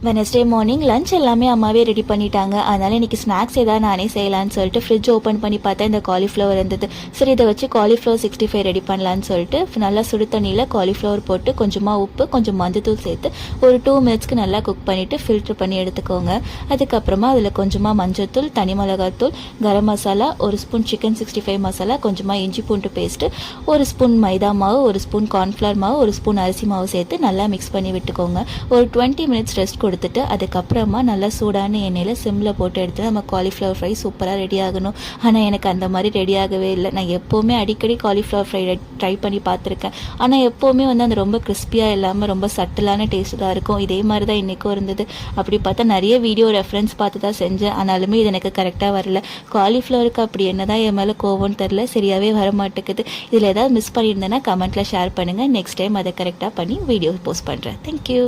Wednesday morning lunch எல்லாமே அம்மாவே ready பண்ணிட்டாங்க. அதனால் இன்றைக்கி ஸ்நாக்ஸ் ஏதாவது நானே செய்யலான்னு சொல்லிட்டு ஃப்ரிட்ஜ் ஓப்பன் பண்ணி பார்த்தா இந்த காலிஃப்ளவர் இருந்தது. சரி, இதை வச்சு காலிஃப்ளவர் 65 ரெடி பண்ணலான்னு சொல்லிட்டு நல்லா சுடு தண்ணியில் காலிஃப்ளவர் போட்டு கொஞ்சமாக உப்பு கொஞ்சம் மஞ்சத்தூள் சேர்த்து ஒரு 2 மினிட்ஸ்க்கு நல்லா குக் பண்ணிவிட்டு ஃபில்ட்ரு பண்ணி எடுத்துக்கோங்க. அதுக்கப்புறமா அதில் கொஞ்சமாக மஞ்சத்தூள், தனி மிளகாத்தூள், கரம் மசாலா, ஒரு ஸ்பூன் சிக்கன் 65 மசாலா, கொஞ்சமாக இஞ்சி பூண்டு பேஸ்ட்டு, ஒரு ஸ்பூன் மைதா மாவு, ஒரு ஸ்பூன் கார்ன்ஃப்ளவர் மாவு, ஒரு ஸ்பூன் அரிசி மாவு சேர்த்து நல்லா மிக்ஸ் பண்ணி விட்டுக்கோங்க. ஒரு 20 மினிட்ஸ் ரெஸ்ட் கொடுத்துட்டு அதுக்கப்புறமா நல்லா சூடான எண்ணெயில் சிம்மில் போட்டு எடுத்து நம்ம காலிஃப்ளவர் ஃப்ரை சூப்பராக ரெடி ஆகணும். ஆனால் எனக்கு அந்த மாதிரி ரெடி ஆகவே இல்லை. நான் எப்போவுமே அடிக்கடி காலிஃப்ளவர் ஃப்ரை ட்ரை பண்ணி பார்த்துருக்கேன். ஆனால் எப்போவுமே அந்த ரொம்ப கிறிஸ்பியாக இல்லாமல் ரொம்ப சட்டிலான டேஸ்ட்டு தான் இருக்கும். இதே மாதிரி தான் இன்றைக்கும் இருந்தது. அப்படி பார்த்தா நிறைய வீடியோ ரெஃபரன்ஸ் பார்த்து தான் செஞ்சேன். ஆனாலுமே இது எனக்கு கரெக்டாக வரல. காலிஃப்ளவருக்கு அப்படி என்ன தான் என் மேலே கோவம்னு தெரில, சரியாகவே வர மாட்டேங்குது. இதில் ஏதாவது மிஸ் பண்ணியிருந்தேன்னா கமெண்ட்டில் ஷேர் பண்ணுங்கள். நெக்ஸ்ட் டைம் அதை கரெக்டாக பண்ணி வீடியோ போஸ்ட் பண்ணுறேன். தேங்க்யூ.